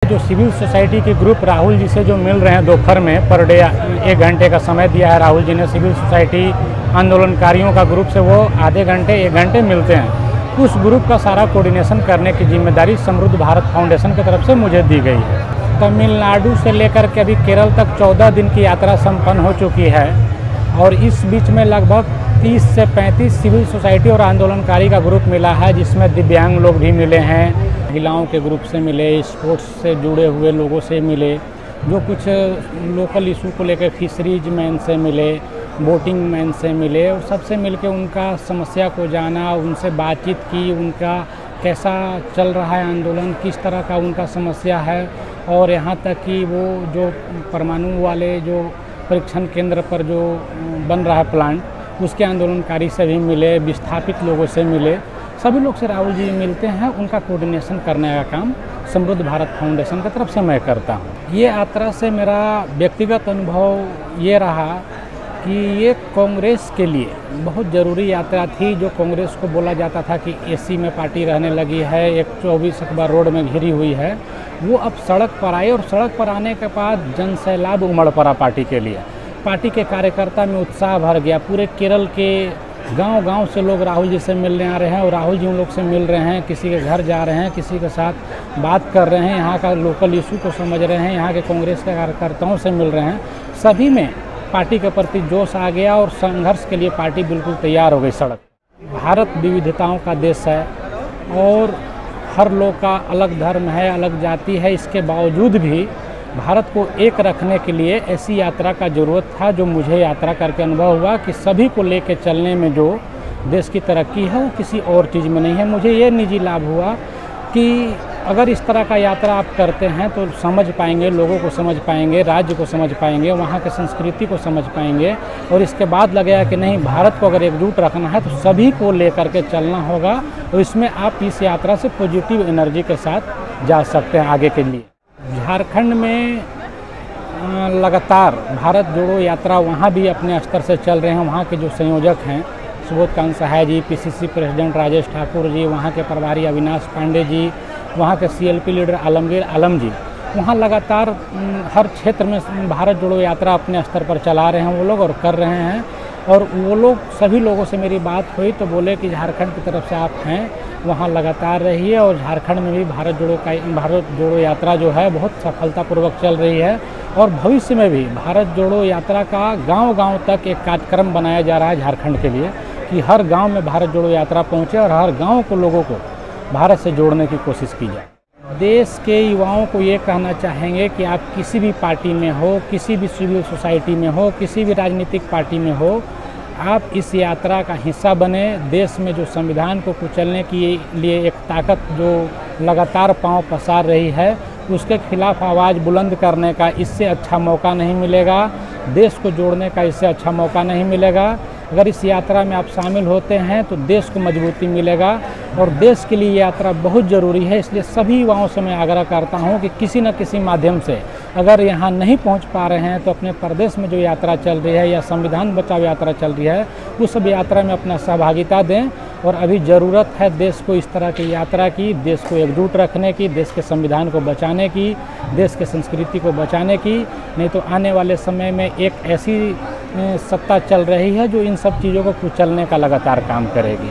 जो civil society के group Rahul ji से जो मिल रहे हैं दोपहर में पर डे 1 घंटे का समय दिया है राहुल जी ने सिविल सोसाइटी आंदोलनकारियों का ग्रुप से, वो आधे घंटे 1 घंटे मिलते हैं। उस ग्रुप का सारा कोऑर्डिनेशन करने की जिम्मेदारी समृद्ध भारत फाउंडेशन की तरफ से मुझे दी गई है। तमिलनाडु से लेकर के अभी केरल तक 14 दिन की यात्रा संपन्न हो चुकी है और इस बीच में लगभग 30 से 35 सिविल सोसाइटी और आंदोलनकारी का ग्रुप मिला है, जिसमें दिव्यांग लोग भी मिले हैं, महिलाओं के ग्रुप से मिले, स्पोर्ट्स से जुड़े हुए लोगों से मिले, जो कुछ लोकल इशू को लेकर फिशरीज मैन से मिले, बोटिंग मैन से मिले, और सबसे मिलके उनका समस्या को जाना, उनसे बातचीत की, उनका कैसा चल रहा है आंदोलन, किस तरह का उनका समस्या है, और यहाँ तक कि वो जो परमाणु वाले जो परीक्षण केंद्र पर जो बन रहा है प्लांट, उसके आंदोलनकारी से भी मिले, विस्थापित लोगों से मिले, सभी लोग से राहुल जी मिलते हैं। उनका कोऑर्डिनेशन करने का काम समृद्ध भारत फाउंडेशन की तरफ से मैं करता हूँ। ये यात्रा से मेरा व्यक्तिगत अनुभव ये रहा कि ये कांग्रेस के लिए बहुत ज़रूरी यात्रा थी। जो कांग्रेस को बोला जाता था कि एसी में पार्टी रहने लगी है, 124 अखबार रोड में घिरी हुई है, वो अब सड़क पर आए और सड़क पर आने के बाद जन सैलाब उमड़ पड़ा पार्टी के लिए। पार्टी के कार्यकर्ता में उत्साह भर गया। पूरे केरल के गांव-गांव से लोग राहुल जी से मिलने आ रहे हैं और राहुल जी उन लोग से मिल रहे हैं, किसी के घर जा रहे हैं, किसी के साथ बात कर रहे हैं, यहाँ का लोकल इशू को समझ रहे हैं, यहाँ के कांग्रेस के कार्यकर्ताओं से मिल रहे हैं। सभी में पार्टी के प्रति जोश आ गया और संघर्ष के लिए पार्टी बिल्कुल तैयार हो गई। सड़क भारत विविधताओं का देश है और हर लोग का अलग धर्म है, अलग जाति है। इसके बावजूद भी भारत को एक रखने के लिए ऐसी यात्रा का ज़रूरत था, जो मुझे यात्रा करके अनुभव हुआ कि सभी को लेकर चलने में जो देश की तरक्की है वो किसी और चीज़ में नहीं है। मुझे ये निजी लाभ हुआ कि अगर इस तरह का यात्रा आप करते हैं तो समझ पाएंगे, लोगों को समझ पाएंगे, राज्य को समझ पाएंगे, वहाँ की संस्कृति को समझ पाएंगे, और इसके बाद लगेगा कि नहीं, भारत को अगर एकजुट रखना है तो सभी को लेकर के चलना होगा, और इसमें आप इस यात्रा से पॉजिटिव एनर्जी के साथ जा सकते हैं आगे के लिए। झारखंड में लगातार भारत जोड़ो यात्रा वहाँ भी अपने स्तर से चल रहे हैं। वहाँ के जो संयोजक हैं सुबोध कांत सहाय जी, पीसीसी प्रेसिडेंट राजेश ठाकुर जी, वहाँ के प्रभारी अविनाश पांडे जी, वहाँ के सीएलपी लीडर आलमगीर आलम जी, वहाँ लगातार हर क्षेत्र में भारत जोड़ो यात्रा अपने स्तर पर चला रहे हैं वो लोग और कर रहे हैं। और वो लोग सभी लोगों से मेरी बात हुई तो बोले कि झारखंड की तरफ से आप हैं, वहाँ लगातार रहिए, और झारखंड में भी भारत जोड़ो यात्रा जो है बहुत सफलतापूर्वक चल रही है, और भविष्य में भी भारत जोड़ो यात्रा का गांव-गांव तक एक कार्यक्रम बनाया जा रहा है झारखंड के लिए, कि हर गांव में भारत जोड़ो यात्रा पहुँचे और हर गांव को लोगों को भारत से जोड़ने की कोशिश की जाए। देश के युवाओं को ये कहना चाहेंगे कि आप किसी भी पार्टी में हो, किसी भी सिविल सोसाइटी में हो, किसी भी राजनीतिक पार्टी में हो, आप इस यात्रा का हिस्सा बने। देश में जो संविधान को कुचलने के लिए एक ताकत जो लगातार पांव पसार रही है, उसके खिलाफ आवाज़ बुलंद करने का इससे अच्छा मौका नहीं मिलेगा, देश को जोड़ने का इससे अच्छा मौका नहीं मिलेगा। अगर इस यात्रा में आप शामिल होते हैं तो देश को मजबूती मिलेगा, और देश के लिए यात्रा बहुत ज़रूरी है। इसलिए सभी युवाओं से मैं आग्रह करता हूं कि किसी न किसी माध्यम से अगर यहाँ नहीं पहुँच पा रहे हैं तो अपने प्रदेश में जो यात्रा चल रही है या संविधान बचाओ यात्रा चल रही है, उस सब यात्रा में अपना सहभागिता दें। और अभी ज़रूरत है देश को इस तरह की यात्रा की, देश को एकजुट रखने की, देश के संविधान को बचाने की, देश के संस्कृति को बचाने की। नहीं तो आने वाले समय में एक ऐसी सत्ता चल रही है जो इन सब चीज़ों को कुचलने का लगातार काम करेगी।